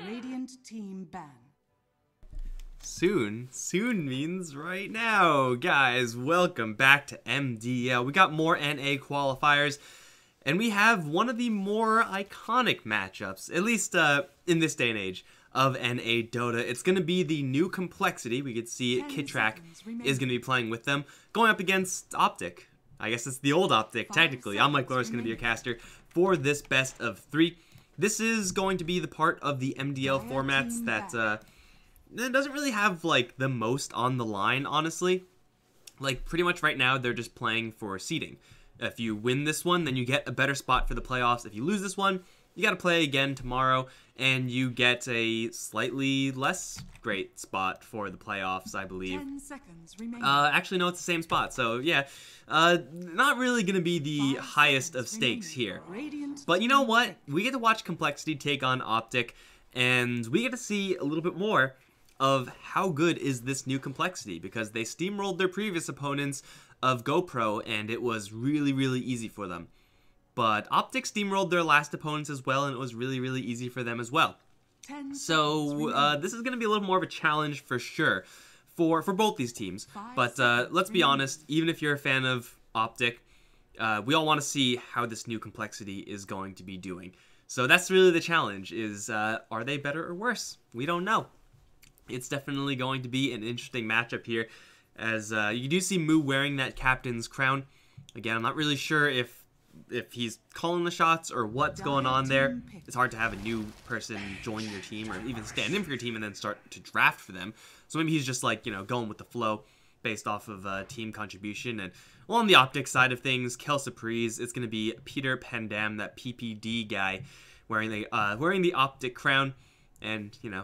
Radiant team ban. Soon means right now. Guys, welcome back to MDL. We got more NA qualifiers, and we have one of the more iconic matchups, at least in this day and age, of NA Dota. It's going to be the new complexity. We could see Kitrak is going to be playing with them, going up against OpTic. I guess it's the old OpTic, technically. I'm Mikelorus, going to be your caster for this best of 3. This is going to be the part of the MDL formats that it doesn't really have, like, the most on the line, honestly. Like, pretty much right now, they're just playing for seeding. If you win this one, then you get a better spot for the playoffs. If you lose this one, you got to play again tomorrow, and you get a slightly less great spot for the playoffs, I believe. 10 seconds remaining. Actually, no, it's the same spot, so yeah. Not really going to be the highest of stakes here. But you know what? We get to watch complexity take on OpTic, and we get to see a little bit more of how good is this new complexity, because they steamrolled their previous opponents of GoPro, and it was really, really easy for them. But OpTic steamrolled their last opponents as well, and it was really, really easy for them as well. So this is going to be a little more of a challenge for sure for both these teams. But let's be honest, even if you're a fan of OpTic, we all want to see how this new complexity is going to be doing. So that's really the challenge, is are they better or worse? We don't know. It's definitely going to be an interesting matchup here, as you do see Moo wearing that captain's crown. Again, I'm not really sure if he's calling the shots or what's going on there. It's hard to have a new person join your team or even stand in for your team and then start to draft for them. So maybe he's just, like, you know, going with the flow based off of team contribution. And well, on the OpTic side of things, Kel Surprise, it's going to be Peter Pendam, that PPD guy, wearing the OpTic crown. And, you know,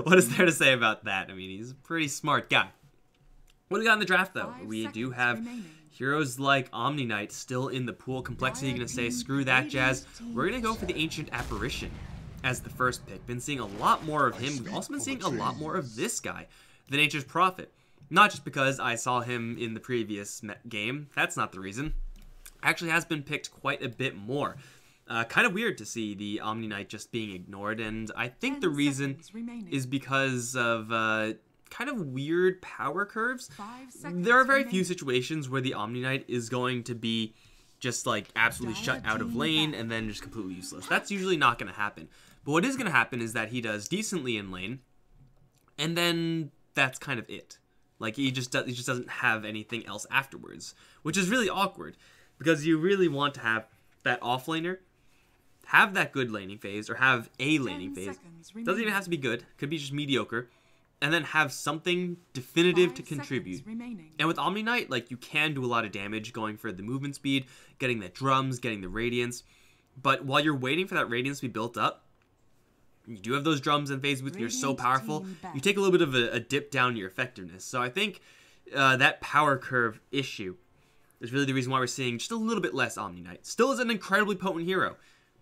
what is there to say about that? I mean, he's a pretty smart guy. What do we got in the draft, though? We do have heroes like Omni Knight still in the pool. Complexity going to say, screw that jazz. We're going to go for the Ancient Apparition as the first pick. Been seeing a lot more of him. We've also been seeing a lot more of this guy, the Nature's Prophet. Not just because I saw him in the previous game. That's not the reason. Actually has been picked quite a bit more. Kind of weird to see the Omni Knight just being ignored, and I think the reason is because of kind of weird power curves. There are very few situations where the Omni Knight is going to be just, like, absolutely shut out of lane and then just completely useless. That's usually not going to happen. But what is going to happen is that he does decently in lane, and then that's kind of it. Like, he just doesn't have anything else afterwards, which is really awkward, because you really want to have that offlaner have that good laning phase, or have a laning phase. Doesn't even have to be good, could be just mediocre, and then have something definitive to contribute. And with Omni Knight, like, you can do a lot of damage going for the movement speed, getting the drums, getting the radiance, but while you're waiting for that radiance to be built up, you do have those drums and phase boost, you're so powerful, you take a little bit of a dip down in your effectiveness. So I think that power curve issue is really the reason why we're seeing just a little bit less Omni Knight. Still is an incredibly potent hero,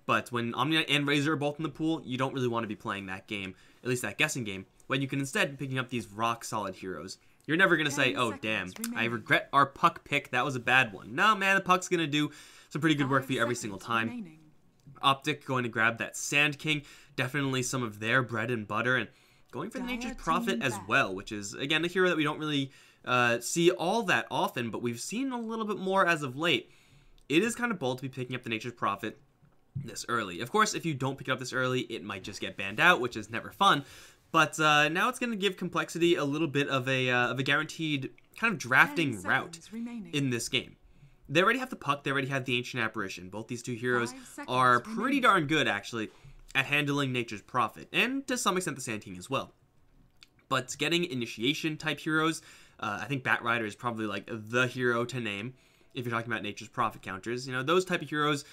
but when Omni Knight and Razor are both in the pool, you don't really want to be playing that game, at least that guessing game, when you can instead be picking up these rock-solid heroes. You're never going to say, oh, damn, I regret our Puck pick, that was a bad one. No, man, the Puck's going to do some pretty good work for you every single time. OpTic going to grab that Sand King, definitely some of their bread and butter, and going for the Nature's Prophet as well, which is, again, a hero that we don't really see all that often, but we've seen a little bit more as of late. It is kind of bold to be picking up the Nature's Prophet this early. Of course, if you don't pick it up this early, it might just get banned out, which is never fun. But now it's going to give complexity a little bit of a guaranteed kind of drafting route in this game. They already have the Puck, they already have the Ancient Apparition. Both these two heroes are pretty darn good, actually, at handling Nature's Prophet, and to some extent the Sand King as well. But getting initiation type heroes, I think Batrider is probably, like, the hero to name if you're talking about Nature's Prophet counters. You know, those type of heroes,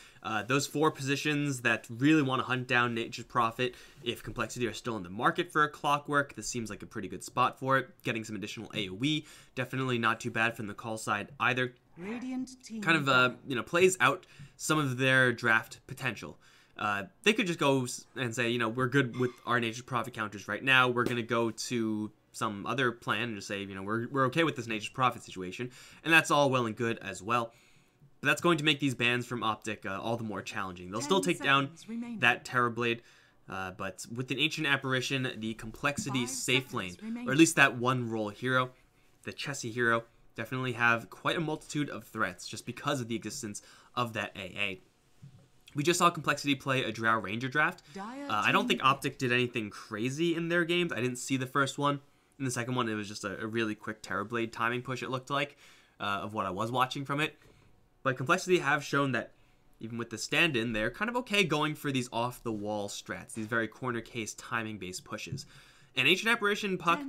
those 4 positions that really want to hunt down Nature's Prophet. If Complexity are still in the market for a Clockwork, this seems like a pretty good spot for it. Getting some additional AoE, definitely not too bad from the call side either. Kind of, you know, plays out some of their draft potential. They could just go and say, you know, we're good with our Nature's Prophet counters right now. We're going to go to some other plan and just say, you know, we're okay with this Nature's Prophet situation, and that's all well and good as well. But that's going to make these bans from OpTic all the more challenging. They'll still take down that Terrorblade. But with an Ancient Apparition, the complexity 5 safe lane, seconds remaining. or at least that one role hero, the chessy hero, definitely have quite a multitude of threats just because of the existence of that AA. We just saw Complexity play a Drow Ranger draft. I don't think OpTic did anything crazy in their games. I didn't see the first one. In the second one, it was just a really quick Terrorblade timing push, it looked like, of what I was watching from it. But Complexity have shown that even with the stand-in, they're kind of okay going for these off-the-wall strats, these very corner case timing-based pushes. And Ancient Apparition, Puck,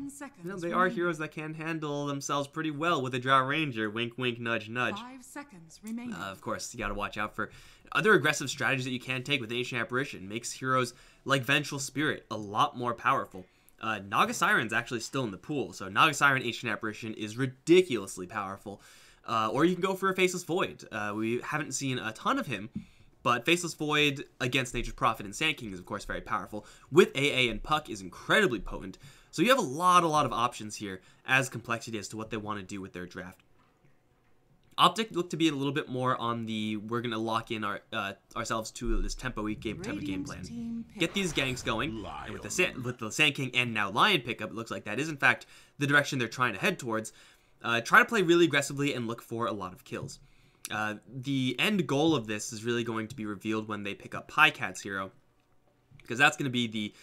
they are heroes that can handle themselves pretty well with a Drow Ranger. Wink, wink, nudge, nudge. 5 seconds remaining. Of course, you got to watch out for other aggressive strategies that you can take with Ancient Apparition. Makes heroes like Vengeful Spirit a lot more powerful. Naga Siren's actually still in the pool, so Naga Siren Ancient Apparition is ridiculously powerful. Or you can go for a Faceless Void. We haven't seen a ton of him, but Faceless Void against Nature's Prophet and Sand King is, of course, very powerful. With AA and Puck is incredibly potent. So you have a lot of options here as Complexity as to what they want to do with their draft. OpTic looked to be a little bit more on the we're going to lock in ourselves to this tempo weak game type of game plan. Get these ganks going, and with the Sand King and now Lion pickup, it looks like that is in fact the direction they're trying to head towards. Try to play really aggressively and look for a lot of kills. The end goal of this is really going to be revealed when they pick up Pycat's hero, because that's going to be the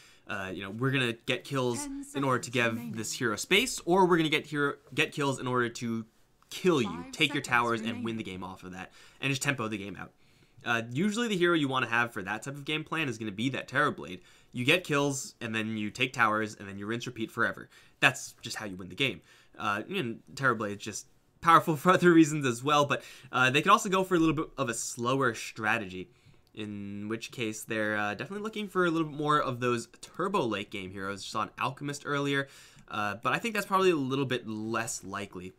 we're going to get kills in order to give this hero space, or we're going to get kills in order to kill you, take your towers, and win the game off of that, and just tempo the game out. Usually the hero you want to have for that type of game plan is going to be that Terrorblade. You get kills, and then you take towers, and then you rinse repeat forever. That's just how you win the game. And Terrorblade is just powerful for other reasons as well, but they could also go for a little bit of a slower strategy, in which case they're definitely looking for a little bit more of those turbo late game heroes. Just saw an Alchemist earlier, but I think that's probably a little bit less likely.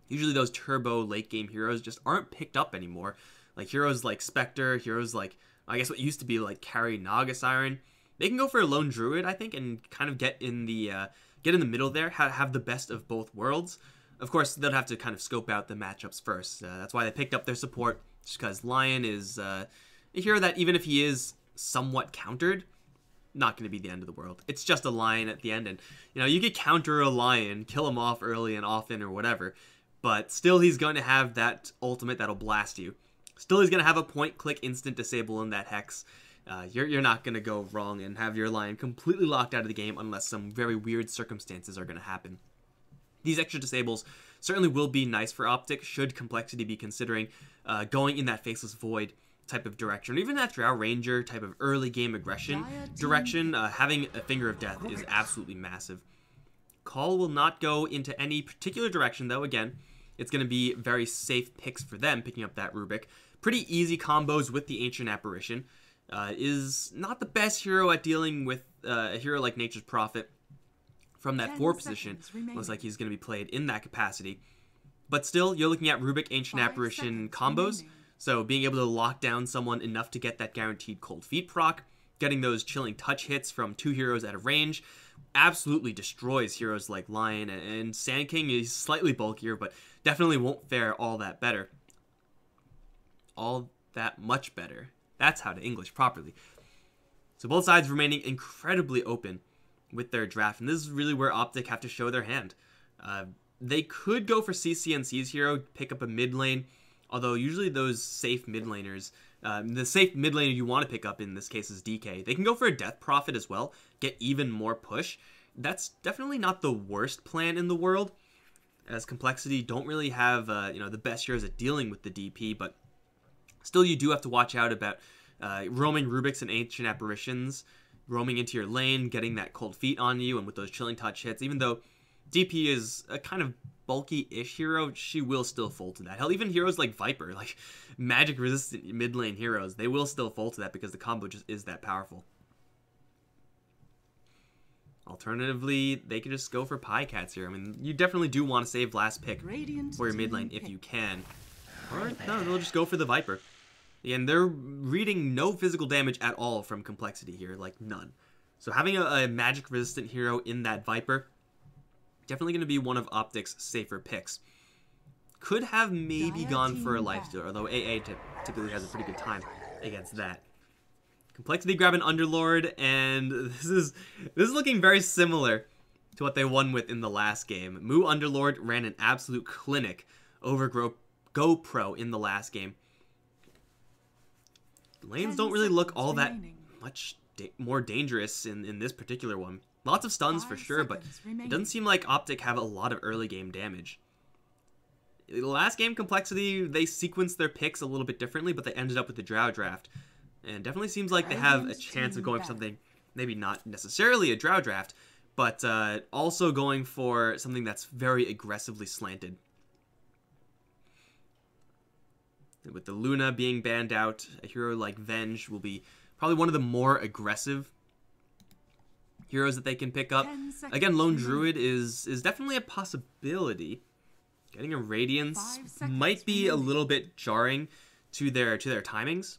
Usually those turbo late game heroes just aren't picked up anymore. Like heroes like Spectre, heroes like, I guess what used to be like carry Naga Siren. They can go for a lone druid, I think, and kind of get in the middle there, have the best of both worlds. Of course, they'll have to kind of scope out the matchups first. That's why they picked up their support, just because Lion is a hero that even if he is somewhat countered, not going to be the end of the world. It's just a Lion at the end, and you could counter a Lion, kill him off early and often or whatever, but still he's going to have that ultimate that'll blast you. Still he's going to have a point-click instant disable in that Hex. You're not going to go wrong and have your Lion completely locked out of the game unless some very weird circumstances are going to happen. These extra disables certainly will be nice for OpTic should Complexity be considering going in that Faceless Void type of direction, or even that Drow Ranger type of early game aggression direction. Having a Finger of Death is absolutely massive. Call will not go into any particular direction, though. Again, it's going to be very safe picks for them, picking up that Rubik. Pretty easy combos with the Ancient Apparition. Is not the best hero at dealing with a hero like Nature's Prophet from that 4 position. Looks like he's going to be played in that capacity. But still, you're looking at Rubik Ancient Apparition combos. So being able to lock down someone enough to get that guaranteed Cold Feet proc, getting those chilling touch hits from 2 heroes at a range, absolutely destroys heroes like Lion, and Sand King is slightly bulkier, but definitely won't fare all that better. All that much better. That's how to English properly. So both sides remaining incredibly open with their draft, and this is really where OpTic have to show their hand. They could go for CCNC's hero, pick up a mid lane, although usually those safe mid laners, the safe mid laner you want to pick up in this case is DK. They can go for a Death Prophet as well, get even more push. That's definitely not the worst plan in the world, as Complexity don't really have the best heroes at dealing with the DP, but still you do have to watch out about roaming Rubiks and Ancient Apparitions, roaming into your lane, getting that Cold Feet on you, and with those chilling touch hits. Even though DP is a kind of bulky-ish hero, she will still fold to that. Hell, even heroes like Viper, like magic-resistant mid-lane heroes, they will still fold to that because the combo just is that powerful. Alternatively, they could just go for Pycats here. I mean, you definitely do want to save last pick for your mid lane if you can. Or, no, they'll just go for the Viper. And they're reading no physical damage at all from Complexity here, like none. So having a magic-resistant hero in that Viper, definitely going to be one of OpTic's safer picks. Could have maybe gone for a Lifestealer, although AA typically has a pretty good time against that. complexity grab an Underlord, and this is looking very similar to what they won with in the last game. Mu Underlord ran an absolute clinic over GoPro in the last game. Lanes don't really look all that much more dangerous in this particular one. Lots of stuns for sure, but it doesn't seem like OpTic have a lot of early game damage. The last game, complexity, they sequenced their picks a little bit differently, but they ended up with the Drow draft. And definitely seems like they have a chance of going for something, maybe not necessarily a Drow draft, but also going for something that's very aggressively slanted. And with the Luna being banned out, a hero like Venge will be probably one of the more aggressive heroes that they can pick up. Again, Lone Druid is definitely a possibility. Getting a Radiance might be a little bit jarring to their timings.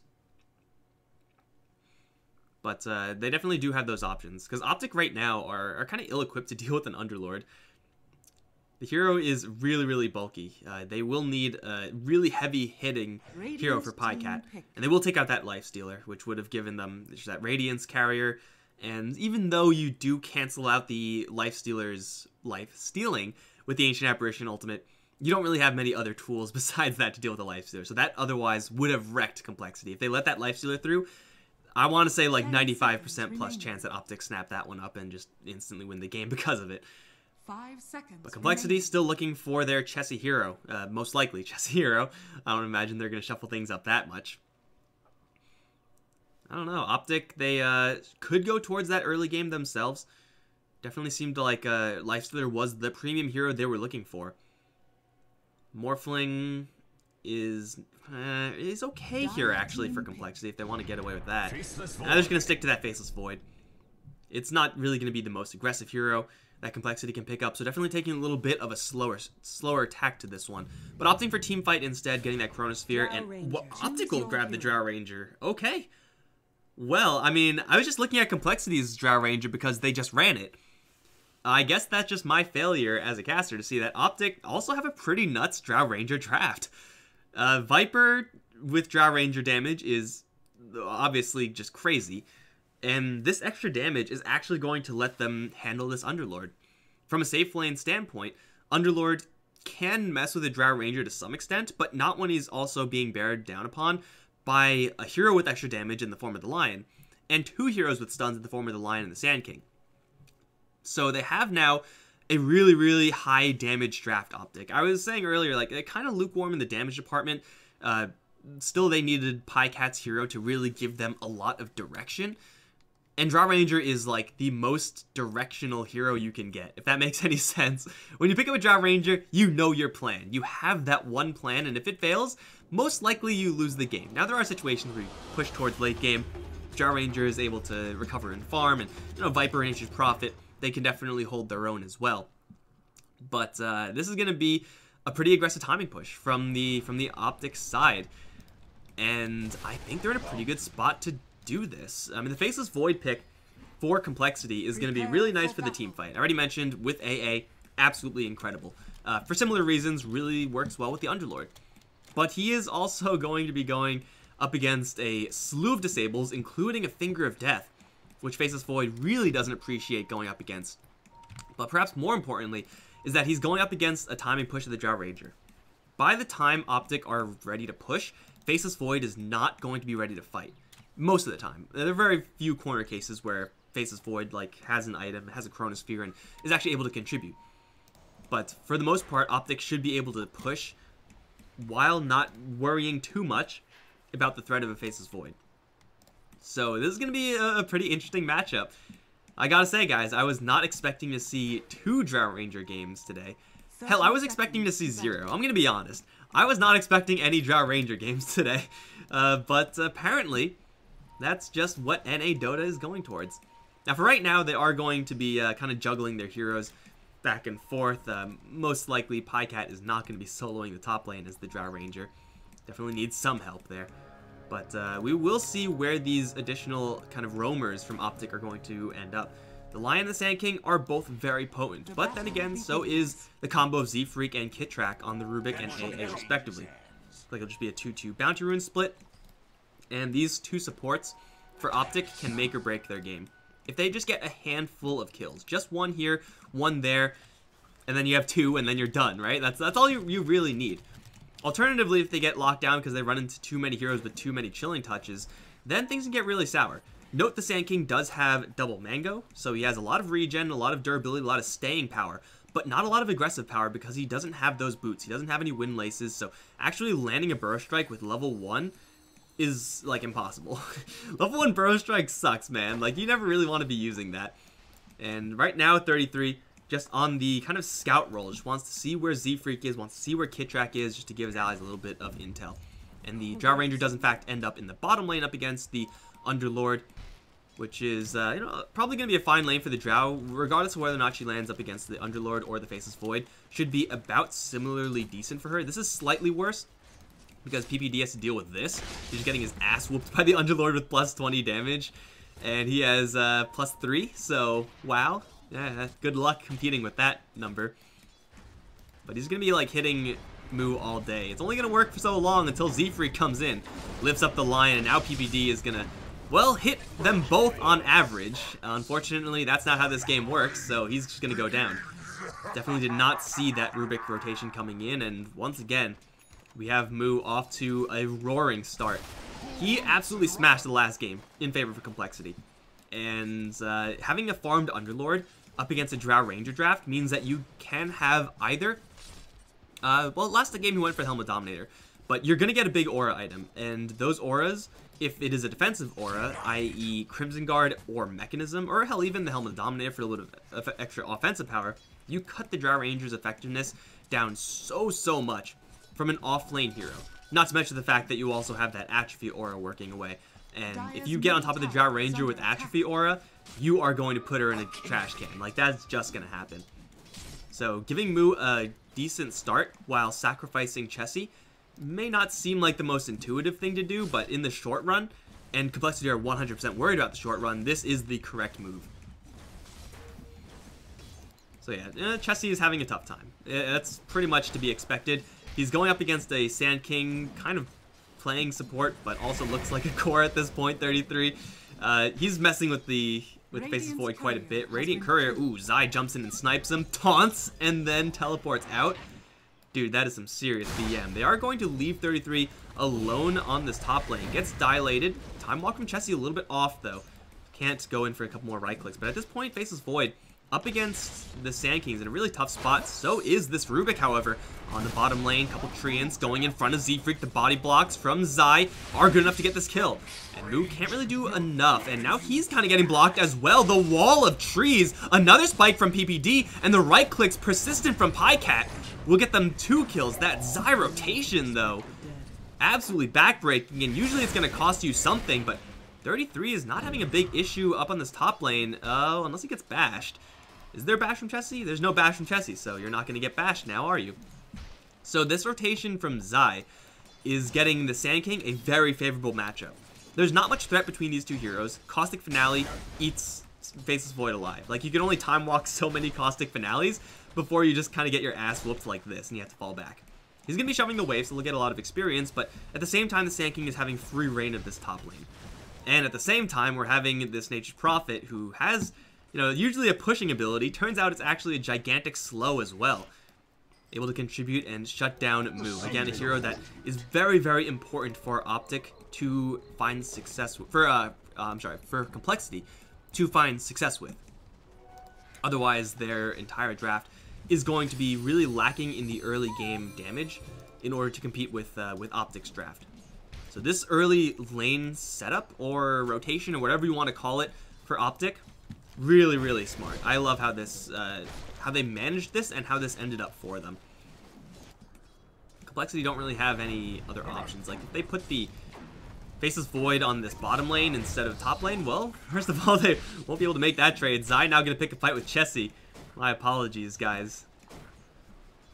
But they definitely do have those options. Because OpTic right now are kind of ill-equipped to deal with an Underlord. The hero is really, really bulky. They will need a really heavy-hitting hero for Pycat. And they will take out that Lifestealer, which would have given them that Radiance carrier. And even though you do cancel out the Lifestealer's life-stealing with the Ancient Apparition ultimate, you don't really have many other tools besides that to deal with the Lifestealer. So that otherwise would have wrecked complexity. If they let that Lifestealer through, I want to say like 95% plus chance that OpTic snap that one up and just instantly win the game because of it. 5 seconds. But complexity still looking for their Chessie hero. Most likely Chessie hero. I don't imagine they're going to shuffle things up that much. I don't know. OpTic, they could go towards that early game themselves. Definitely seemed like Lifestealer was the premium hero they were looking for. Morphling is okay here, actually, for complexity, if they want to get away with that. They're just going to stick to that Faceless Void. It's not really going to be the most aggressive hero that complexity can pick up, so definitely taking a little bit of a slower tack to this one. But opting for Teamfight instead, getting that Chronosphere, and OpTic will grab the Drow Ranger. Okay. Well, I mean, I was just looking at complexity's Drow Ranger because they just ran it. I guess that's just my failure as a caster to see that OpTic also have a pretty nuts Drow Ranger draft. Viper with Drow Ranger damage is obviously just crazy, and this extra damage is actually going to let them handle this Underlord. From a safe lane standpoint, Underlord can mess with a Drow Ranger to some extent, but not when he's also being bared down upon by a hero with extra damage in the form of the Lion, and 2 heroes with stuns in the form of the Lion and the Sand King. So they have now a really, really high damage draft OpTic. I was saying earlier, like, they're kind of lukewarm in the damage department. Still, they needed Pycat's hero to really give them a lot of direction. And Drow Ranger is, like, the most directional hero you can get, if that makes any sense. When you pick up a Drow Ranger, you know your plan. You have that one plan, and if it fails, most likely you lose the game. Now, there are situations where you push towards late game. Drow Ranger is able to recover and farm, and, you know, Viper and Nature's Prophet, they can definitely hold their own as well. But this is going to be a pretty aggressive timing push from the OpTic side. And I think they're in a pretty good spot to do this. I mean, the Faceless Void pick for complexity is going to be really nice for the team fight. I already mentioned with AA, absolutely incredible. For similar reasons, really works well with the Underlord. But he is also going to be going up against a slew of disables, including a Finger of Death, which Faceless Void really doesn't appreciate going up against. But perhaps more importantly, is that he's going up against a timing push of the Drow Ranger. By the time OpTic are ready to push, Faceless Void is not going to be ready to fight. Most of the time. There are very few corner cases where Faceless Void has an item, has a Chronosphere, and is actually able to contribute. But for the most part, OpTic should be able to push while not worrying too much about the threat of a Faceless Void. So this is going to be a pretty interesting matchup. I gotta say, guys, I was not expecting to see 2 Drow Ranger games today. Hell, I was expecting to see 0. I'm going to be honest. I was not expecting any Drow Ranger games today. But apparently, that's just what NA Dota is going towards. Now, for right now, they are going to be kind of juggling their heroes back and forth. Most likely, Pycat is not going to be soloing the top lane as the Drow Ranger. Definitely needs some help there. But we will see where these additional kind of roamers from OpTic are going to end up. The Lion and the Sand King are both very potent, but then again, so is the combo of Z-Freak and Kit Track on the Rubik and AA respectively. Like it'll just be a 2-2 Bounty Rune split. And these 2 supports for OpTic can make or break their game. If they just get a handful of kills, just one here, one there, and then you have two, and then you're done, right? That's all you really need. Alternatively, if they get locked down because they run into too many heroes with too many chilling touches, then things can get really sour. Note the Sand King does have double mango, so he has a lot of regen, a lot of durability, a lot of staying power, but not a lot of aggressive power because he doesn't have those boots. He doesn't have any wind laces, so actually landing a burrow strike with level 1 is, like, impossible. Level 1 burrow strike sucks, man. Like, you never really want to be using that. And right now, 33, just on the kind of scout role, just wants to see where Z-Freak is, wants to see where Kitrak is, just to give his allies a little bit of intel. And the Drow Ranger does, in fact, end up in the bottom lane up against the Underlord, which is, probably going to be a fine lane for the Drow, regardless of whether or not she lands up against the Underlord or the Faceless Void. Should be about similarly decent for her. This is slightly worse, because PPD has to deal with this. He's just getting his ass whooped by the Underlord with plus 20 damage, and he has plus 3, so wow. Yeah, good luck competing with that number. But he's going to be, like, hitting Moo all day. It's only going to work for so long until Z-Freak comes in, lifts up the line, and now PPD is going to, well, hit them both on average. Unfortunately, that's not how this game works, so he's just going to go down. Definitely did not see that Rubik rotation coming in, and once again, we have Moo off to a roaring start. He absolutely smashed the last game in favor of compLexity. And having a farmed Underlord up against a Drow Ranger draft means that you can have either, well, last game he went for the Helmet Dominator, but you're going to get a big aura item, and those auras, if it is a defensive aura, i.e. Crimson Guard or Mechanism, or hell, even the Helmet Dominator for a little bit of extra offensive power, you cut the Drow Ranger's effectiveness down so much from an off-lane hero. Not to mention the fact that you also have that Atrophy aura working away. And if you get on top of the Drow Ranger with Atrophy aura, you are going to put her in a trash can. Like, that's just going to happen. So, giving Moo a decent start while sacrificing Chessie may not seem like the most intuitive thing to do, but in the short run, and compLexity are 100% worried about the short run, this is the correct move. So yeah, Chessie is having a tough time. That's pretty much to be expected. He's going up against a Sand King, kind of playing support, but also looks like a core at this point, 33. He's messing with the Faceless Void quite a bit. Radiant Courier, ooh, Zai jumps in and snipes him, taunts, and then teleports out. Dude, that is some serious BM. They are going to leave 33 alone on this top lane. Gets dilated. Time walk from Chessie a little bit off, though. Can't go in for a couple more right clicks. But at this point, Faceless Void up against the Sand Kings in a really tough spot. So is this Rubik, however. On the bottom lane, couple Treants going in front of Z-Freak. The body blocks from Zai are good enough to get this kill. And Moo can't really do enough. And now he's kind of getting blocked as well. The wall of trees. Another spike from PPD. And the right clicks persistent from Pycat will get them 2 kills. That Zai rotation, though, absolutely backbreaking. And usually it's going to cost you something. But 33 is not having a big issue up on this top lane. Oh, unless he gets bashed. Is there bash from Chessie? There's no bash from Chessie, so you're not going to get bashed now, are you? So this rotation from Zai is getting the Sand King a very favorable matchup. There's not much threat between these two heroes. Caustic Finale eats Faceless Void alive. Like, you can only time walk so many Caustic Finales before you just kind of get your ass whooped like this and you have to fall back. He's going to be shoving the wave, so he'll get a lot of experience, but at the same time, the Sand King is having free reign of this top lane. And at the same time, we're having this Nature's Prophet who has, you know, usually a pushing ability. Turns out it's actually a gigantic slow as well. Able to contribute and shut down Moo. Again, a hero that is very, very important for OpTic to find success with, for compLexity to find success with. Otherwise, their entire draft is going to be really lacking in the early game damage in order to compete with OpTic's draft. So this early lane setup or rotation or whatever you want to call it for OpTic, really, really smart. I love how this, how they managed this and how this ended up for them. compLexity don't really have any other options. Like, if they put the Faceless Void on this bottom lane instead of top lane, well, first of all, they won't be able to make that trade. Zai now going to pick a fight with Chessie. My apologies, guys.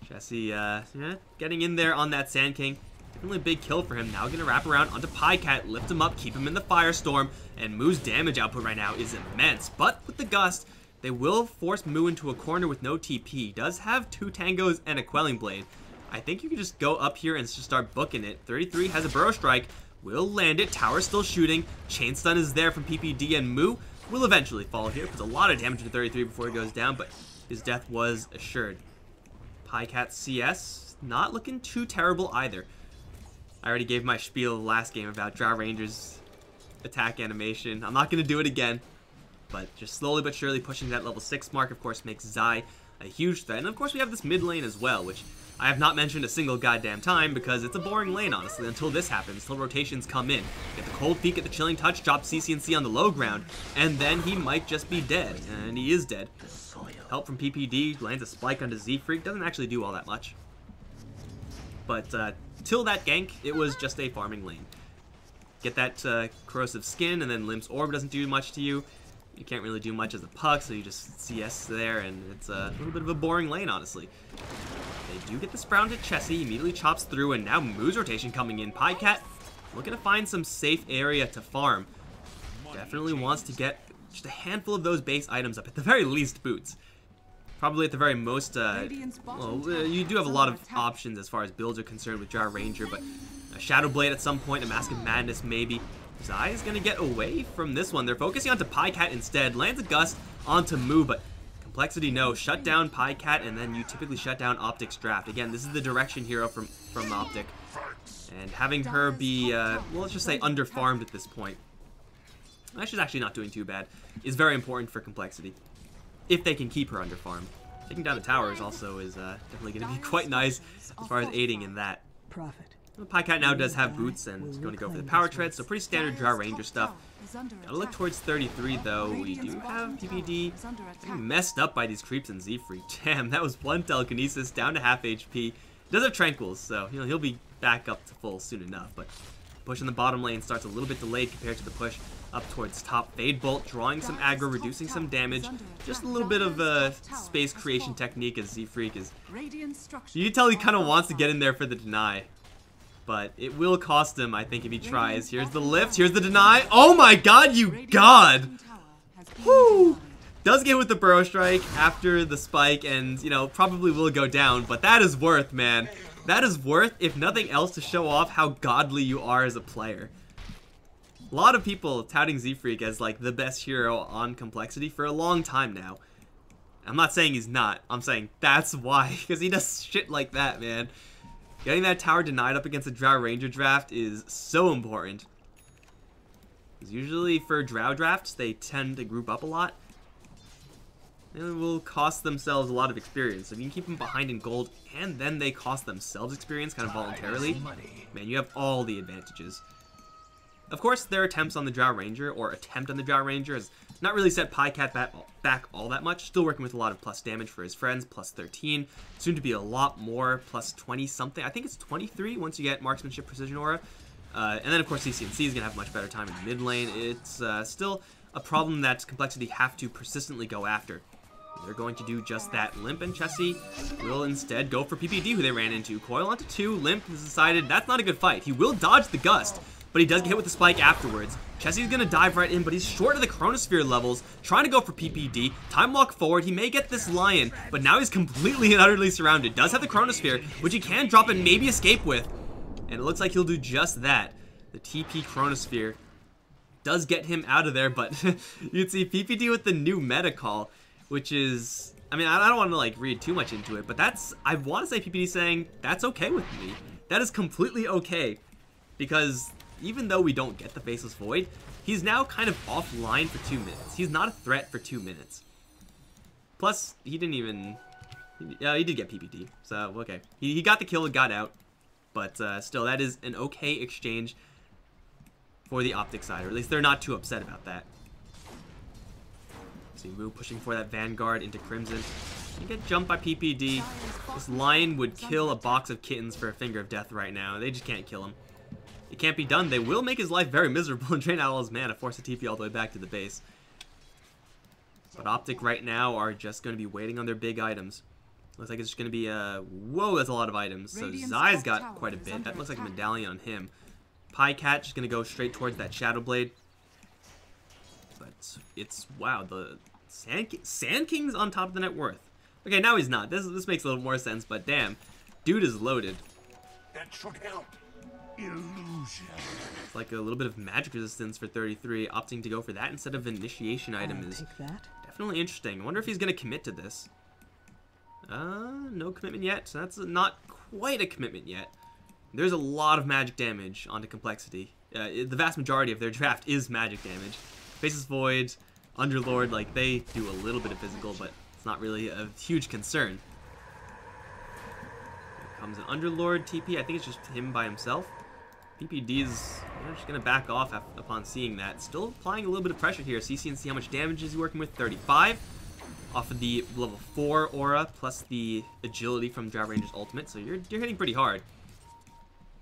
Chessie, yeah, getting in there on that Sand King. Definitely a big kill for him. Now going to wrap around onto Pycat, lift him up, keep him in the Firestorm, and Moo's damage output right now is immense. But with the Gust, they will force Moo into a corner with no TP. He does have 2 Tangos and a Quelling Blade. I think you can just go up here and just start booking it. 33 has a Burrow Strike, Will land it. Tower still shooting. Chain stun is there from PPD, and Moo will eventually fall here. Puts a lot of damage to 33 before he goes down, but his death was assured. Pycat CS, not looking too terrible either. I already gave my spiel last game about Drow Ranger's attack animation. I'm not going to do it again, but just slowly but surely pushing that level 6 mark, of course, makes Zai a huge threat. And of course, we have this mid lane as well, which I have not mentioned a single goddamn time because it's a boring lane, honestly, until this happens, until rotations come in. Get the cold peek, get the chilling touch, drop CC&C on the low ground, and then he might just be dead. And he is dead. Help from PPD, lands a spike onto Z-Freak, doesn't actually do all that much. But till that gank, it was just a farming lane. Get that corrosive skin, and then Limp's Orb doesn't do much to you. You can't really do much as a puck, so you just CS there, and it's a little bit of a boring lane, honestly. They do get the Sprout to Chessie, immediately chops through, and now Moo's rotation coming in. Pycat looking to find some safe area to farm. Definitely wants to get just a handful of those base items up, at the very least boots. Probably at the very most, well, you do have a lot of options as far as builds are concerned with Jar Ranger, but a Shadow Blade at some point, a Mask of Madness maybe. Zai is going to get away from this one. They're focusing onto Pycat instead. Lands a Gust onto Moo, but compLexity, no. Shut down Pycat, and then you typically shut down OpTic's draft. Again, this is the direction hero from OpTic. And having her be, well, let's just say under-farmed at this point. She's actually not doing too bad. Is very important for compLexity, if they can keep her under-farmed. Taking down the towers also is definitely going to be quite nice as far as aiding in that. Pycat now does have boots and is going to go for the power tread, so pretty standard Drow Ranger stuff. Gotta look towards 33 though. We do have PPD getting messed up by these creeps and Z-Freak. Damn, that was one telekinesis down to half HP. Does have tranquils, so you know, he'll be back up to full soon enough, but push in the bottom lane starts a little bit delayed compared to the push up towards top. Fade Bolt, drawing some aggro, reducing some damage. Just a little bit of a space creation technique as Z-Freak is... You can tell he kind of wants to get in there for the deny. But it will cost him, I think, if he tries. Here's the lift, here's the deny. Oh my god, you god! Whew! Does get with the Burrow Strike after the spike and, you know, probably will go down. But that is worth, man. That is worth, if nothing else, to show off how godly you are as a player. A lot of people touting Z-Freak as, like, the best hero on compLexity for a long time now. I'm not saying he's not. I'm saying that's why. Because he does shit like that, man. Getting that tower denied up against a Drow Ranger draft is so important. Because usually for Drow drafts, they tend to group up a lot. And it will cost themselves a lot of experience. If you can keep them behind in gold, and then they cost themselves experience kind of voluntarily, man, you have all the advantages. Of course, their attempts on the Drow Ranger, or attempt on the Drow Ranger, has not really set Pycat back all that much. Still working with a lot of plus damage for his friends, plus 13. Soon to be a lot more, plus 20 something. I think it's 23 once you get Marksmanship Precision Aura. And then, of course, CC&C is going to have much better time in the mid lane. It's still a problem that compLexity have to persistently go after. They're going to do just that. Limp and Chessie will instead go for PPD, who they ran into. Coil onto 2. Limp has decided that's not a good fight. He will dodge the Gust, but he does get hit with the spike afterwards. Chessie's going to dive right in, but he's short of the Chronosphere levels, trying to go for PPD. Time walk forward. He may get this Lion, but now he's completely and utterly surrounded. Does have the Chronosphere, which he can drop and maybe escape with. And it looks like he'll do just that. The TP Chronosphere does get him out of there, but you can see PPD with the new meta call, which is... I mean, I don't want to, like, read too much into it, but that's... I want to say PPD saying, that's okay with me. That is completely okay. Because... even though we don't get the Faceless Void, he's now kind of offline for 2 minutes. He's not a threat for 2 minutes. Plus, he didn't even... Yeah, he did get PPD, so okay. He got the kill and got out. But still, that is an okay exchange for the OpTic side, or at least they're not too upset about that. See, Moo pushing for that Vanguard into Crimson. You get jumped by PPD. This Lion would kill a box of kittens for a Finger of Death right now. They just can't kill him. It can't be done. They will make his life very miserable and drain out all his mana, force a TP all the way back to the base. But OpTic right now are just going to be waiting on their big items. Looks like it's just going to be whoa, that's a lot of items. So Zai's got quite a bit. That looks like a medallion on him. Pycat just going to go straight towards that Shadow Blade. But it's, wow, the Sand King's on top of the net worth. Okay, now he's not. This makes a little more sense, but damn. Dude is loaded. That should help. It's like a little bit of magic resistance for 33. Opting to go for that instead of an initiation item is definitely interesting. I wonder if he's going to commit to this. No commitment yet. So that's not quite a commitment yet. There's a lot of magic damage onto complexity. The vast majority of their draft is magic damage. Faceless Void, Underlord, like they do a little bit of physical, but it's not really a huge concern. Here comes an Underlord TP. I think it's just him by himself. PPD's just going to back off upon seeing that. Still applying a little bit of pressure here. CC and see how much damage is he working with. 35 off of the level 4 aura plus the agility from Drow Ranger's ultimate. So you're hitting pretty hard.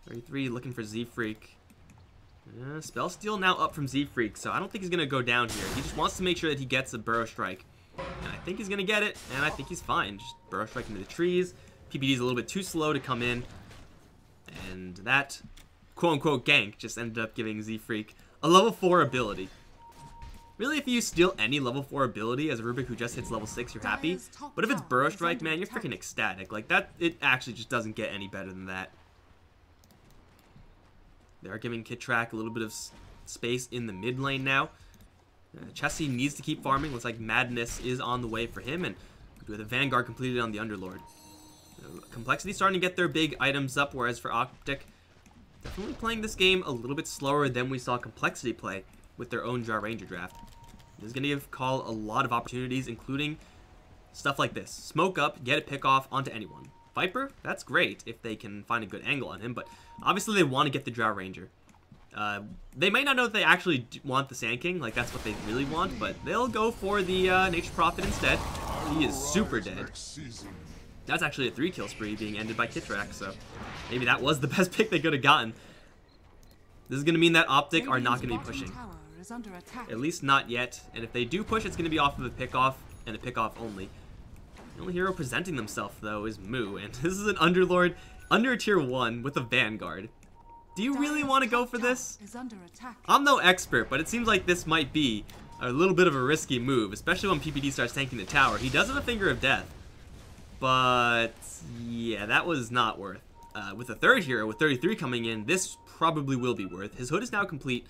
33 looking for Z-Freak. Spell Steal now up from Z-Freak, so I don't think he's going to go down here. He just wants to make sure that he gets a Burrow Strike. And I think he's going to get it, and I think he's fine. Just Burrow Strike into the trees. PPD's a little bit too slow to come in. And that quote-unquote gank just ended up giving Z-Freak a level 4 ability. Really, if you steal any level 4 ability as a Rubik who just hits level 6, you're happy. But if it's Burrow Strike, man, you're freaking ecstatic. Like, that, it actually just doesn't get any better than that. They are giving Kittrack a little bit of space in the mid lane now. Chessie needs to keep farming. Looks like Madness is on the way for him. And with a Vanguard completed on the Underlord. Complexity starting to get their big items up, whereas for OpTic, definitely playing this game a little bit slower than we saw Complexity play with their own Drow Ranger draft. This is going to give Call a lot of opportunities, including stuff like this. Smoke up, get a pick off onto anyone. Viper, that's great if they can find a good angle on him, but obviously they want to get the Drow Ranger. They might not know that they actually want the Sand King, like that's what they really want, but they'll go for the Nature's Prophet instead. He is super dead. That's actually a 3-kill spree being ended by Kittrack, so maybe that was the best pick they could have gotten. This is going to mean that OpTic are not going to be pushing. At least not yet, and if they do push, it's going to be off of a pick-off, and a pick-off only. The only hero presenting themselves, though, is Moo, and this is an Underlord under a tier 1 with a Vanguard. Do you really want to go for this? I'm no expert, but it seems like this might be a little bit of a risky move, especially when PPD starts tanking the tower. He does have a Finger of Death, but yeah, that was not worth. With a third hero, with 33 coming in, this probably will be worth. His hood is now complete.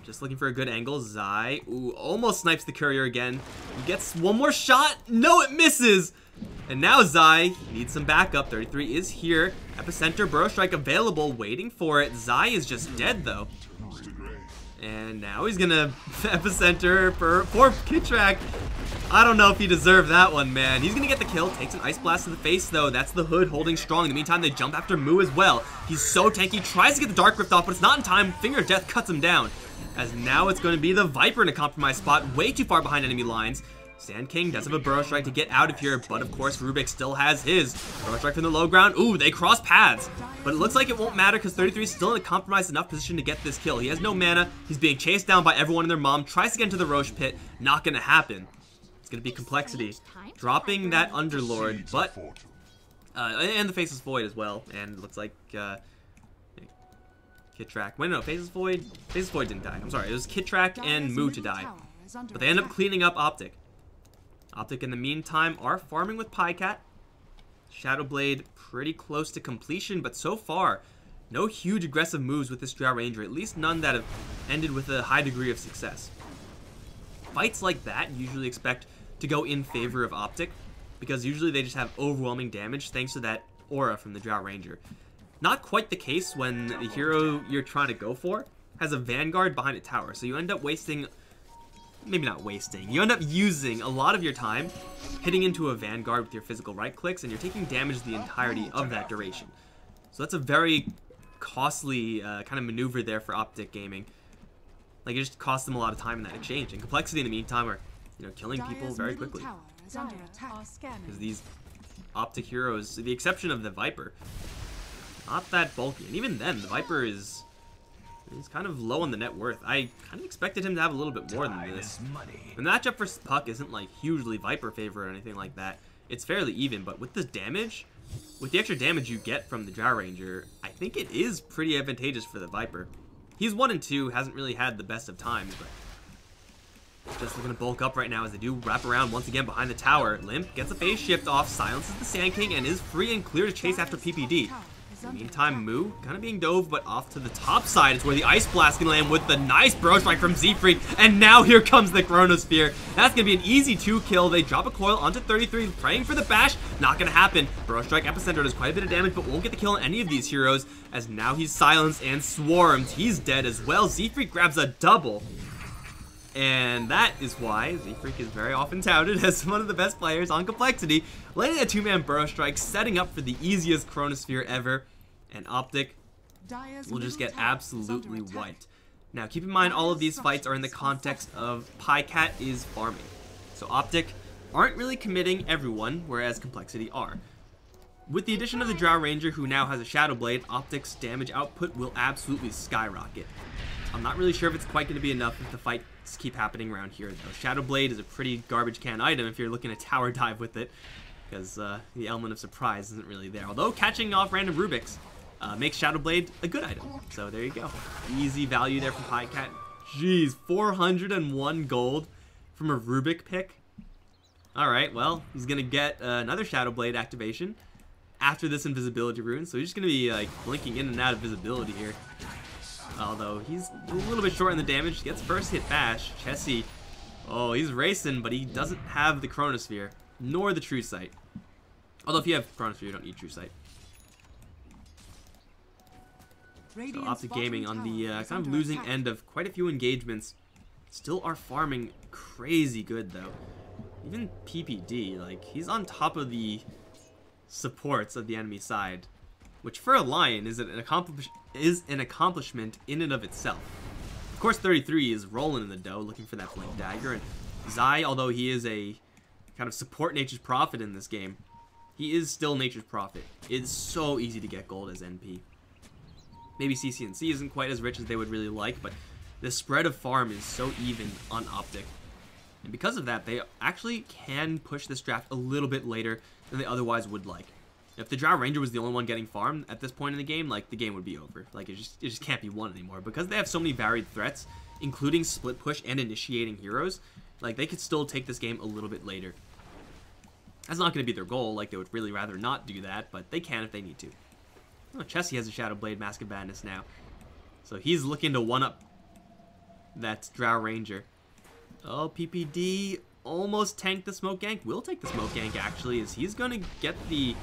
Just looking for a good angle. Zai, ooh, almost snipes the courier again. He gets one more shot. No, it misses. And now Zai needs some backup. 33 is here. Epicenter, Burrow Strike available, waiting for it. Zai is just dead, though. And now he's gonna Epicenter for Kittrack. I don't know if he deserved that one, man. He's gonna get the kill. Takes an Ice Blast to the face, though. That's the hood holding strong. In the meantime, they jump after Moo as well. He's so tanky. Tries to get the Dark Rift off, but it's not in time. Finger of Death cuts him down. As now it's going to be the Viper in a compromised spot, way too far behind enemy lines. Sand King does have a Burrow Strike to get out of here, but of course Rubik still has his. Burrow Strike from the low ground. Ooh, they cross paths. But it looks like it won't matter because 33 is still in a compromised enough position to get this kill. He has no mana. He's being chased down by everyone and their mom. Tries to get into the Roche pit. Not going to happen. It's going to be Complexity dropping that Underlord, but and the Faceless Void as well. And it looks like Kittrack. Wait, no, Faceless Void didn't die. I'm sorry, it was Kittrack and Moo to die. But they end up cleaning up OpTic. OpTic, in the meantime, are farming with Pycat. Shadowblade pretty close to completion, but so far, no huge aggressive moves with this Drow Ranger, at least none that have ended with a high degree of success. Fights like that usually expect to go in favor of OpTic, because usually they just have overwhelming damage thanks to that aura from the Drow Ranger. Not quite the case when the hero you're trying to go for has a Vanguard behind a tower, so you end up wasting, maybe not wasting, you end up using a lot of your time hitting into a Vanguard with your physical right clicks, and you're taking damage the entirety of that duration. So that's a very costly kind of maneuver there for OpTic Gaming. Like, it just costs them a lot of time in that exchange, and Complexity in the meantime are, you know, killing people very quickly. Because these OpTic heroes, with the exception of the Viper, not that bulky, and even then, the Viper is kind of low on the net worth. I kind of expected him to have a little bit more than this. The matchup for Puck isn't like hugely Viper favor or anything like that. It's fairly even, but with this damage, with the extra damage you get from the Drow Ranger, I think it is pretty advantageous for the Viper. He's 1 and 2, hasn't really had the best of times, but just looking to bulk up right now as they do wrap around once again behind the tower. Limp gets a phase shift off, silences the Sand King, and is free and clear to chase after PPD. In the meantime, Moo kind of being dove, but off to the top side is where the Ice Blast can land with the nice Bro Strike from Z-Freak. And now here comes the Chronosphere. That's going to be an easy 2-kill. They drop a coil onto 33, praying for the bash. Not going to happen. Bro Strike Epicenter does quite a bit of damage, but won't get the kill on any of these heroes, as now he's silenced and swarmed. He's dead as well. Z-Freak grabs a double. And that is why Z-Freak is very often touted as one of the best players on compLexity, landing a 2-man Burrow Strike, setting up for the easiest Chronosphere ever, and OpTic will just get absolutely wiped. Now, keep in mind, all of these fights are in the context of PyCat is farming. So OpTic aren't really committing everyone, whereas compLexity are. With the addition of the Drow Ranger, who now has a Shadow Blade, OpTic's damage output will absolutely skyrocket. I'm not really sure if it's quite going to be enough if the fights keep happening around here, though. Shadow Blade is a pretty garbage can item if you're looking to tower dive with it, because the element of surprise isn't really there. Although catching off random Rubiks makes Shadow Blade a good item. So there you go. Easy value there from PyCat. Jeez, 401 gold from a Rubik pick. Alright, well, he's going to get another Shadow Blade activation after this invisibility rune, so he's just going to be like blinking in and out of visibility here. Although he's a little bit short in the damage, gets first hit bash. Chessie, oh, he's racing, but he doesn't have the Chronosphere, nor the True Sight. Although if you have Chronosphere, you don't need True Sight. So OpTic Gaming on the kind of losing end of quite a few engagements. Still are farming crazy good, though. Even PPD, like, he's on top of the supports of the enemy side, which for a Lion is an accomplishment in and of itself. Of course, 33 is rolling in the dough, looking for that Blink Dagger, and Zai, although he is a kind of support Nature's Prophet in this game, he is still Nature's Prophet. It's so easy to get gold as NP. Maybe CCNC isn't quite as rich as they would really like, but the spread of farm is so even on OpTic. And because of that, they actually can push this draft a little bit later than they otherwise would like. If the Drow Ranger was the only one getting farmed at this point in the game, like, the game would be over. Like, it just can't be won anymore. Because they have so many varied threats, including split push and initiating heroes, like, they could still take this game a little bit later. That's not going to be their goal. Like, they would really rather not do that, but they can if they need to. Oh, Chessie has a Shadow Blade Mask of Madness now. So he's looking to one-up that Drow Ranger. Oh, PPD almost tanked the smoke gank. Will take the smoke gank, actually, as he's going to get the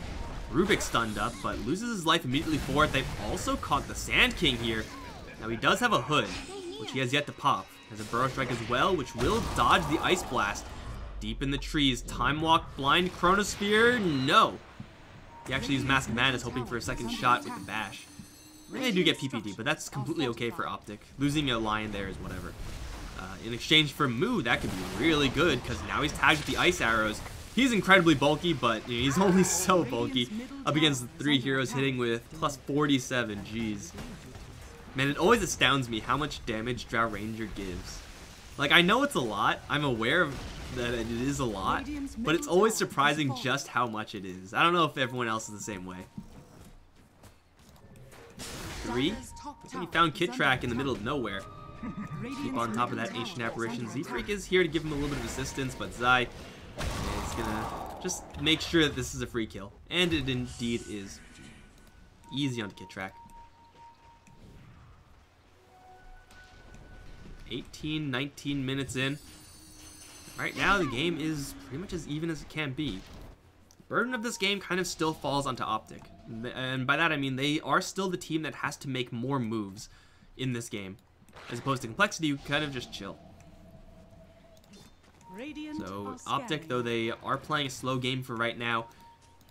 Rubik stunned up, but loses his life immediately for it. They've also caught the Sand King here. Now, he does have a hood, which he has yet to pop. Has a Burrow Strike as well, which will dodge the Ice Blast. Deep in the trees, Time Walk, Blind, Chronosphere, no. He actually used Mask of Madness, hoping for a second shot with the bash. They do get PPD, but that's completely okay for OpTic. Losing a Lion there is whatever. In exchange for Moo, that could be really good, because now he's tagged with the Ice Arrows. He's incredibly bulky, but you know, he's only so bulky up against the 3 heroes hitting with plus 47. Jeez. Man, it always astounds me how much damage Drow Ranger gives. Like, I know it's a lot. I'm aware of that it is a lot, but it's always surprising just how much it is. I don't know if everyone else is the same way. 3? He found Kit Track in the middle of nowhere. Keep on top of that Ancient Apparition. Z-Freak is here to give him a little bit of assistance, but Zai is gonna just make sure that this is a free kill. And it indeed is. Easy on Kit Track. 18, 19 minutes in. Right now, the game is pretty much as even as it can be. The burden of this game kind of still falls onto OpTic. And by that, I mean they are still the team that has to make more moves in this game. As opposed to compLexity, you kind of just chill. So, OpTic, though they are playing a slow game for right now,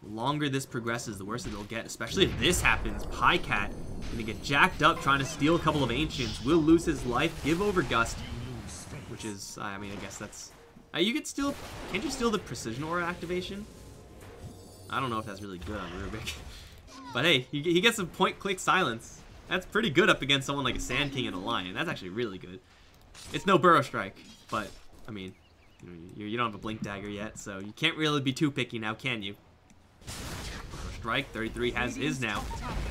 the longer this progresses, the worse it'll get. Especially if this happens. PyCat gonna get jacked up trying to steal a couple of Ancients. Will lose his life, give over Gust. Which is, I mean, I guess that's... you could still... Can't you steal the Precision Aura activation? I don't know if that's really good on Rubik. But hey, he gets a point-click silence. That's pretty good up against someone like a Sand King and a Lion. That's actually really good. It's no Burrow Strike, but, I mean, you don't have a Blink Dagger yet, so you can't really be too picky now, can you? Burrow Strike, 33 has his now.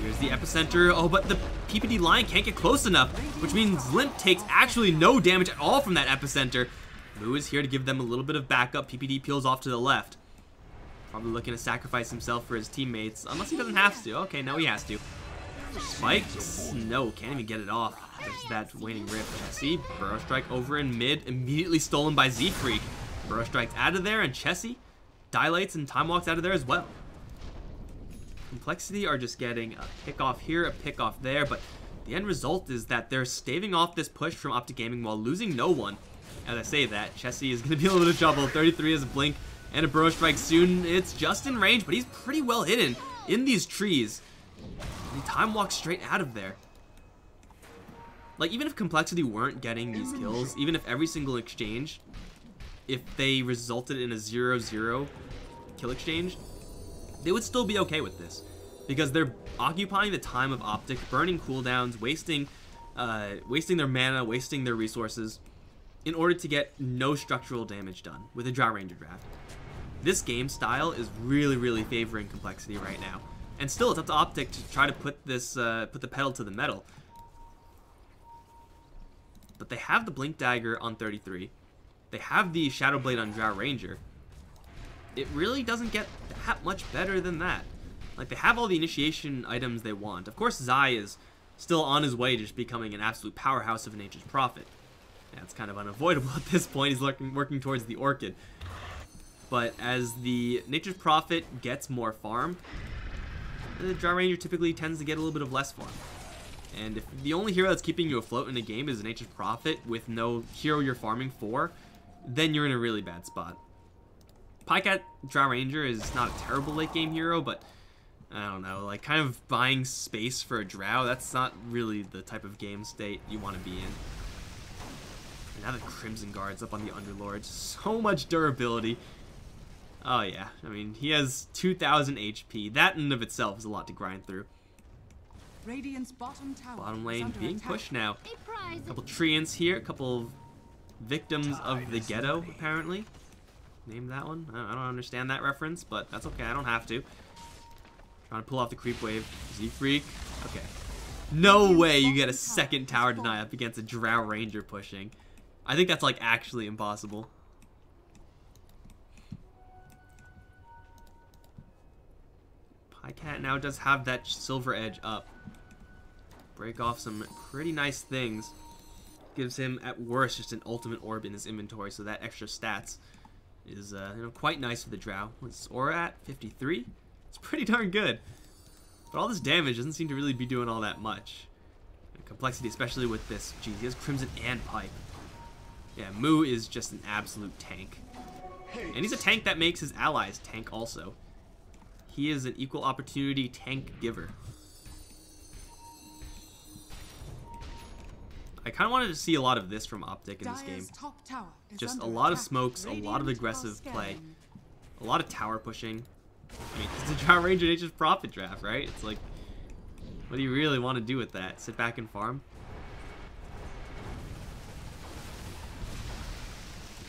Here's the Epicenter. Oh, but the PPD Lion can't get close enough, which means Limp takes actually no damage at all from that Epicenter. Moo is here to give them a little bit of backup. PPD peels off to the left. Probably looking to sacrifice himself for his teammates, unless he doesn't have to. Okay, no, he has to. Spikes? No, can't even get it off. There's that waning rip. Chessie, Burrow Strike over in mid, immediately stolen by Z-Freak. Burrow Strike's out of there, and Chessie dilates and time walks out of there as well. compLexity are just getting a pick off here, a pick off there, but the end result is that they're staving off this push from OpTic Gaming while losing no one. As I say that, Chessie is going to be in a little bit of trouble. 33 has a blink and a Burrow Strike soon. It's just in range, but he's pretty well hidden in these trees. And he time walks straight out of there. Like, even if compLexity weren't getting these kills, even if every single exchange, if they resulted in a 0-0 kill exchange, they would still be okay with this. Because they're occupying the time of OpTic, burning cooldowns, wasting their mana, wasting their resources, in order to get no structural damage done with a Drow Ranger draft. This game style is really, really favoring compLexity right now. And still, it's up to OpTic to try to put this, put the pedal to the metal. But they have the Blink Dagger on 33. They have the Shadow Blade on Drow Ranger. It really doesn't get that much better than that. Like, they have all the initiation items they want. Of course, Zai is still on his way to just becoming an absolute powerhouse of Nature's Prophet. Yeah, it's kind of unavoidable at this point. He's working towards the Orchid. But as the Nature's Prophet gets more farm, the Drow Ranger typically tends to get a little bit of less farm. And if the only hero that's keeping you afloat in a game is Nature's Prophet with no hero you're farming for, then you're in a really bad spot. Pycat Drow Ranger is not a terrible late game hero, but I don't know, like kind of buying space for a Drow, that's not really the type of game state you want to be in. And now the Crimson Guard's up on the Underlord, so much durability. Oh yeah, I mean, he has 2,000 HP. That in and of itself is a lot to grind through. Radiant's bottom lane being attack. pushed now. A couple treants here, a couple victims of the ghetto, apparently. Name that one. I don't understand that reference, but that's okay. I don't have to. Trying to pull off the creep wave. Z-Freak. Okay. No way you get a second tower deny up against a Drow Ranger pushing. I think that's like actually impossible. Pycat now does have that silver edge up. Break off some pretty nice things. Gives him, at worst, just an ultimate orb in his inventory, so that extra stats is you know, quite nice for the Drow. What's Aura at? 53? It's pretty darn good. But all this damage doesn't seem to really be doing all that much. And compLexity, especially with this. Geez, he has Crimson and Pipe. Yeah, Moo is just an absolute tank. And he's a tank that makes his allies tank also. He is an equal opportunity tank giver. I kind of wanted to see a lot of this from OpTic in this game. Just a lot of smokes, a lot of aggressive play, a lot of tower pushing. I mean, it's a Drow Ranger Nature's Prophet draft, right? It's like, what do you really want to do with that? Sit back and farm?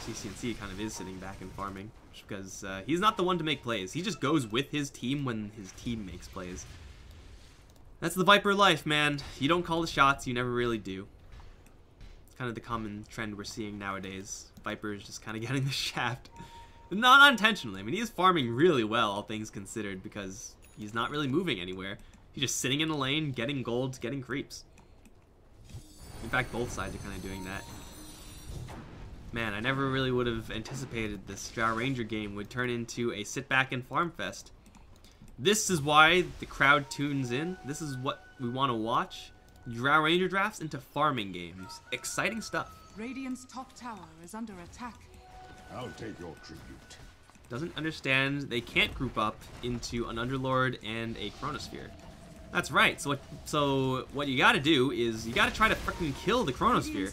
CCNC kind of is sitting back and farming, because he's not the one to make plays. He just goes with his team when his team makes plays. That's the Viper life, man. You don't call the shots, you never really do. It's kind of the common trend we're seeing nowadays. Viper is just kind of getting the shaft. Not unintentionally. I mean, he is farming really well, all things considered, because he's not really moving anywhere. He's just sitting in the lane, getting golds, getting creeps. In fact, both sides are kind of doing that. Man, I never really would have anticipated this Drow Ranger game would turn into a sit back and farm fest. This is why the crowd tunes in. This is what we want to watch. Drow Ranger drafts into farming games. Exciting stuff. Radiant's top tower is under attack. I'll take your tribute. Doesn't understand they can't group up into an Underlord and a Chronosphere. That's right. So what you gotta do is you gotta try to freaking kill the Chronosphere.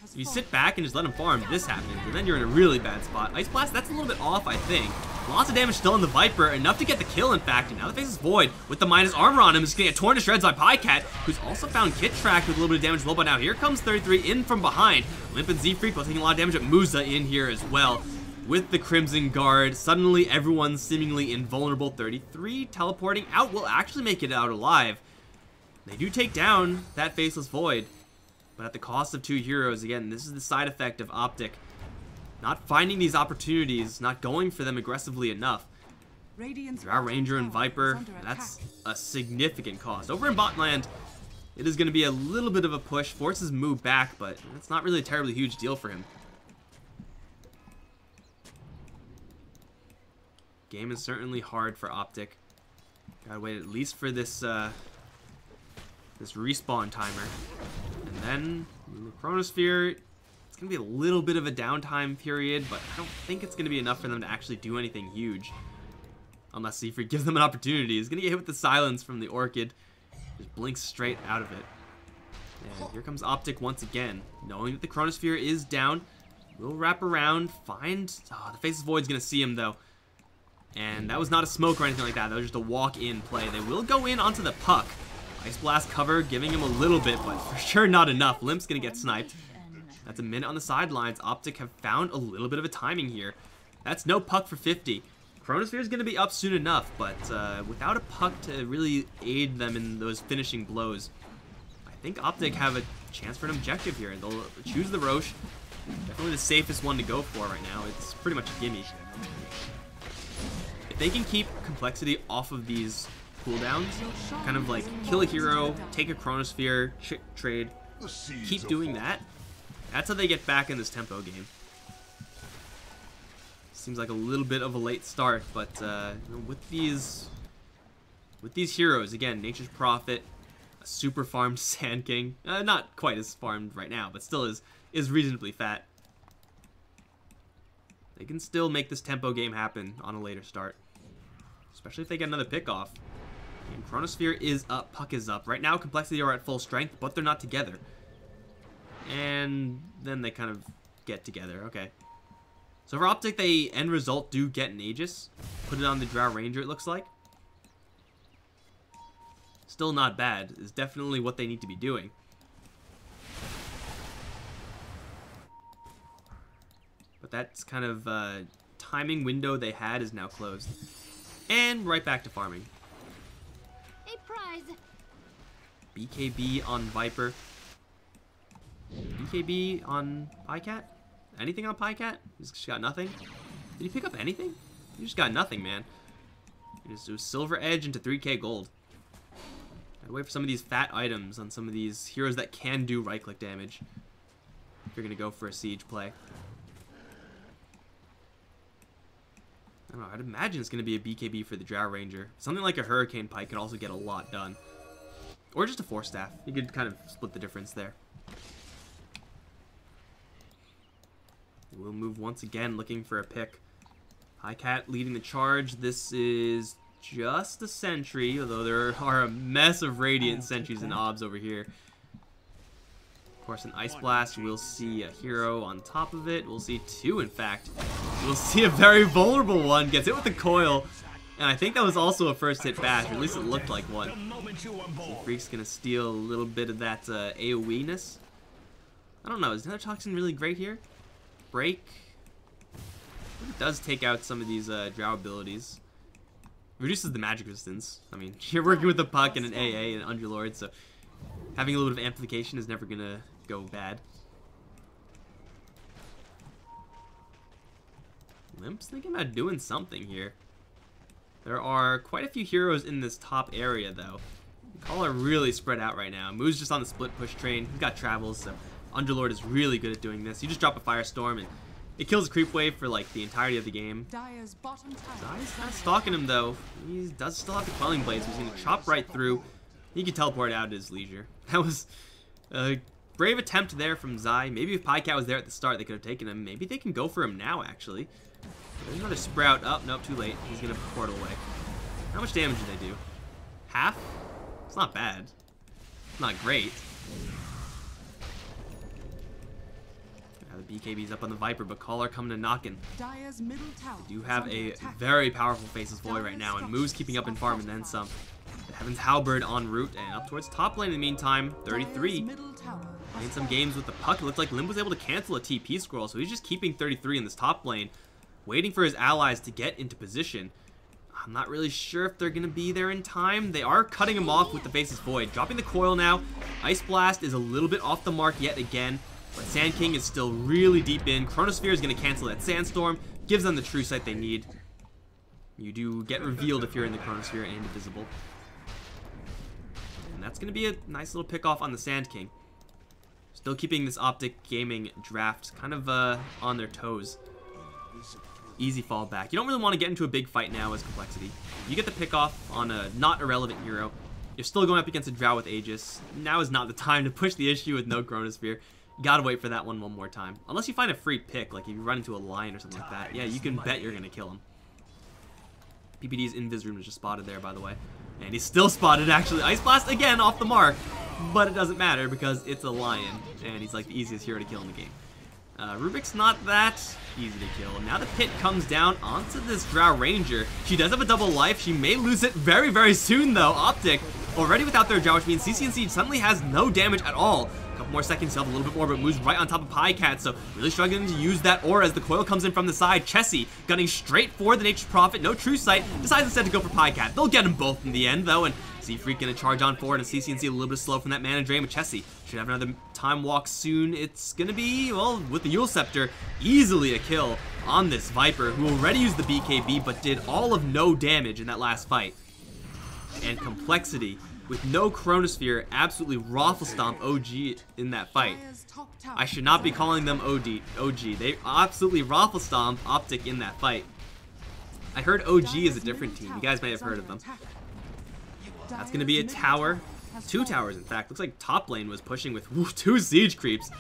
If you sit back and just let him farm, this happens, and then you're in a really bad spot. Ice Blast, that's a little bit off, I think. Lots of damage still on the Viper, enough to get the kill, in fact, and now the face is Void with the minus armor on him. He's gonna get torn to shreds by Pycat, who's also found Kit Track with a little bit of damage low, but now here comes 33 in from behind. Limp and Z-Freak both taking a lot of damage at Musa in here as well. With the Crimson Guard, suddenly everyone's seemingly invulnerable. 33 teleporting out will actually make it out alive. They do take down that Faceless Void, but at the cost of 2 heroes. Again, this is the side effect of OpTic. Not finding these opportunities, not going for them aggressively enough. Radiant's Drow Ranger and bottom tower is Viper, under that's attack. a significant cost. Over in bot land, it is going to be a little bit of a push. Forces move back, but it's not really a terribly huge deal for him. Game is certainly hard for OpTic. Gotta wait at least for this this respawn timer. And then in the Chronosphere, it's gonna be a little bit of a downtime period, but I don't think it's gonna be enough for them to actually do anything huge. Unless Seafree gives them an opportunity. He's gonna get hit with the silence from the Orchid. Just blinks straight out of it. And here comes OpTic once again. Knowing that the Chronosphere is down, we'll wrap around, find... Oh, the Faceless Void's gonna see him though. And that was not a smoke or anything like that. That was just a walk-in play. They will go in onto the puck. Ice Blast cover, giving him a little bit, but for sure not enough. Limp's gonna get sniped. That's a minute on the sidelines. OpTic have found a little bit of a timing here. That's no puck for 50. Chronosphere is gonna be up soon enough, but without a puck to really aid them in those finishing blows, I think OpTic have a chance for an objective here. They'll choose the Roche. Definitely the safest one to go for right now. It's pretty much a gimme. If they can keep compLexity off of these cooldowns, kind of like kill a hero, take a Chronosphere, trade, keep doing that, that's how they get back in this tempo game. Seems like a little bit of a late start, but you know, with these heroes, again, Nature's Prophet, a super farmed Sand King, not quite as farmed right now, but still is reasonably fat. They can still make this tempo game happen on a later start. Especially if they get another pick off. And Chronosphere is up, puck is up. Right now, compLexity are at full strength, but they're not together. And then they kind of get together. Okay. So for OpTic, they end result do get an Aegis. Put it on the Drow Ranger, it looks like. Still not bad. It's definitely what they need to be doing. But that's kind of timing window they had is now closed. And right back to farming. A prize. BKB on Viper. BKB on Pycat? Anything on Pycat? He's just got nothing? Did he pick up anything? He just got nothing, man. He just do Silver Edge into 3k gold. Gotta wait for some of these fat items on some of these heroes that can do right-click damage. If you're gonna go for a siege play. I don't know, I'd imagine it's going to be a BKB for the Drow Ranger. Something like a Hurricane Pike could also get a lot done. Or just a Force Staff. You could kind of split the difference there. We'll move once again, looking for a pick. Highcat leading the charge. This is just a Sentry, although there are a mess of Radiant Sentries and Obs over here. Of course, an Ice Blast. We'll see a hero on top of it. We'll see two, in fact. We'll see a very vulnerable one. Gets hit with the coil. And I think that was also a first hit bash, or at least it looked like one. So Freak's going to steal a little bit of that AoE-ness. I don't know. Is Nether Toxin really great here? Break. It does take out some of these Drow abilities. Reduces the magic resistance. I mean, you're working with a puck and an AA and an Underlord, so having a little bit of amplification is never going to go bad. Limp's thinking about doing something here. There are quite a few heroes in this top area, though. All are really spread out right now. Moo's just on the split push train. He's got travels, so Underlord is really good at doing this. You just drop a Firestorm, and it kills a creep wave for like the entirety of the game. Dire's bottom tower. Zai's kind of stalking him, though. He does still have the Quelling Blades, so he's going to chop right through. He can teleport out at his leisure. That was a brave attempt there from Zai. Maybe if Pycat was there at the start, they could have taken him. Maybe they can go for him now, actually. There's another Sprout. Oh, nope, too late. He's going to portal away. How much damage did they do? Half? It's not bad. It's not great. Now the BKB's up on the Viper, but Caller coming to knockin'. Dire's middle tower. They do have a very powerful Faceless Void right now, and Moo's keeping up in farm and then some. The Heaven's Halberd en route, and up towards top lane in the meantime, 33. Playing some games with the puck. It looked like Limb was able to cancel a TP scroll, so he's just keeping 33 in this top lane, waiting for his allies to get into position. I'm not really sure if they're going to be there in time. They are cutting him off with the Faceless Void. Dropping the coil now. Ice Blast is a little bit off the mark yet again, but Sand King is still really deep in. Chronosphere is going to cancel that Sandstorm. Gives them the true sight they need. You do get revealed if you're in the Chronosphere and invisible. And that's going to be a nice little pick off on the Sand King. Still keeping this OpTic Gaming draft kind of on their toes. Easy fallback. You don't really want to get into a big fight now as complexity. You get the pick off on a not irrelevant hero. You're still going up against a Drow with Aegis. Now is not the time to push the issue with no Chronosphere. You gotta wait for that one more time. Unless you find a free pick, like if you run into a lion or something like that. Yeah, you can bet you're gonna kill him. PPD's invis room is just spotted there, by the way. And he's still spotted, actually. Ice Blast again off the mark. But it doesn't matter because it's a lion. And he's like the easiest hero to kill in the game. Rubik's not that easy to kill. Now the pit comes down onto this Drow Ranger. She does have a double life. She may lose it very, very soon, though. OpTic already without their Drow, which means CCNC suddenly has no damage at all. A couple more seconds, he'll have a little bit more, but moves right on top of Pycat, so really struggling to use that aura as the coil comes in from the side. Chessie gunning straight for the Nature's Prophet. No True Sight. Decides instead to go for Pycat. They'll get them both in the end, though, and Z-Freak gonna charge on forward, and CCNC a little bit slow from that mana drain, but Chessie should have another time walk soon. It's gonna be, well, with the Yule Scepter, easily a kill on this Viper, who already used the BKB, but did all of no damage in that last fight. And complexity, with no Chronosphere, absolutely Raffle Stomp OG in that fight. I should not be calling them OG. They absolutely Raffle Stomp OpTic in that fight. I heard OG is a different team. You guys may have heard of them. That's going to be a tower. 2 towers, in fact. Looks like top lane was pushing with 2 siege creeps.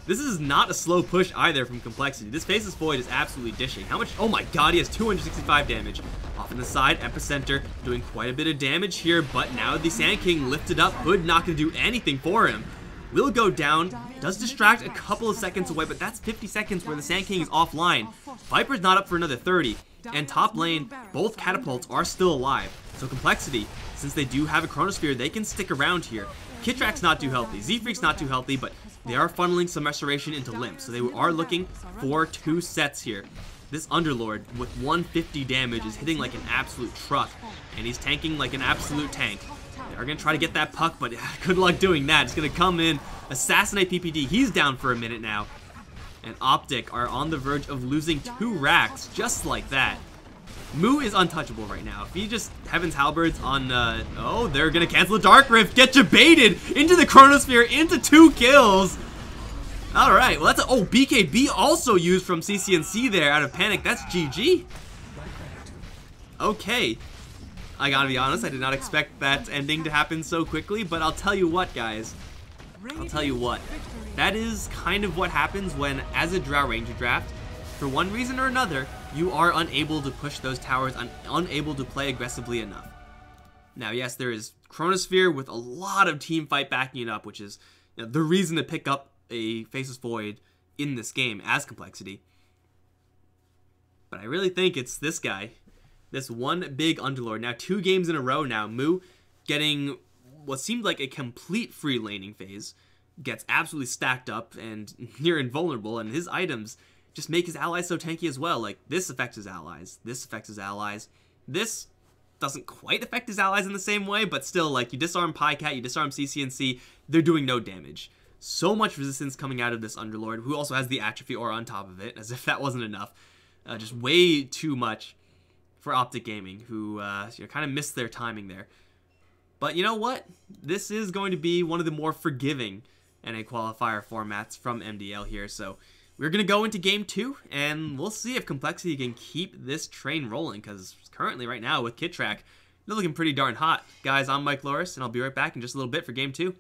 This is not a slow push either from complexity. This Faceless Void is absolutely dishing. How much? Oh my god, he has 265 damage. Off in the side, Epicenter doing quite a bit of damage here, but now the Sand King lifted up. Hood not going to do anything for him. Will go down, does distract a couple of seconds away, but that's 50 seconds where the Sand King is offline. Viper's not up for another 30, and top lane, both catapults are still alive. So complexity, since they do have a Chronosphere, they can stick around here. Kitrak's not too healthy, Z-Freak's not too healthy, but they are funneling some restoration into Limp, so they are looking for 2 sets here. This Underlord, with 150 damage, is hitting like an absolute truck, and he's tanking like an absolute tank. They're going to try to get that puck, but good luck doing that. It's going to come in, assassinate PPD. He's down for a minute now. And OpTic are on the verge of losing 2 racks, just like that. Moo is untouchable right now. If he just Heaven's Halberds on, oh, they're going to cancel the Dark Rift, get you baited into the Chronosphere, into 2 kills. Alright, well that's oh, BKB also used from CCNC there out of panic. That's GG. Okay. I gotta be honest, I did not expect that ending to happen so quickly, but I'll tell you what, guys. I'll tell you what. That is kind of what happens when, as a Drow Ranger draft, for one reason or another, you are unable to push those towers, unable to play aggressively enough. Now, yes, there is Chronosphere with a lot of team fight backing it up, which is the reason to pick up a Faceless Void in this game as complexity. But I really think it's this guy. This one big Underlord. Now 2 games in a row now. Moo getting what seemed like a complete free laning phase. Gets absolutely stacked up and near invulnerable. And his items just make his allies so tanky as well. Like this affects his allies. This affects his allies. This doesn't quite affect his allies in the same way. But still, like you disarm Pycat, you disarm CCNC. They're doing no damage. So much resistance coming out of this Underlord. Who also has the Atrophy Aura on top of it. As if that wasn't enough. Just way too much for OpTic Gaming, who kind of missed their timing there. But you know what? This is going to be one of the more forgiving NA qualifier formats from MDL here. So we're going to go into Game 2, and we'll see if Complexity can keep this train rolling, because currently right now with Kitrak, they're looking pretty darn hot. Guys, I'm Mikelorus, and I'll be right back in just a little bit for Game 2.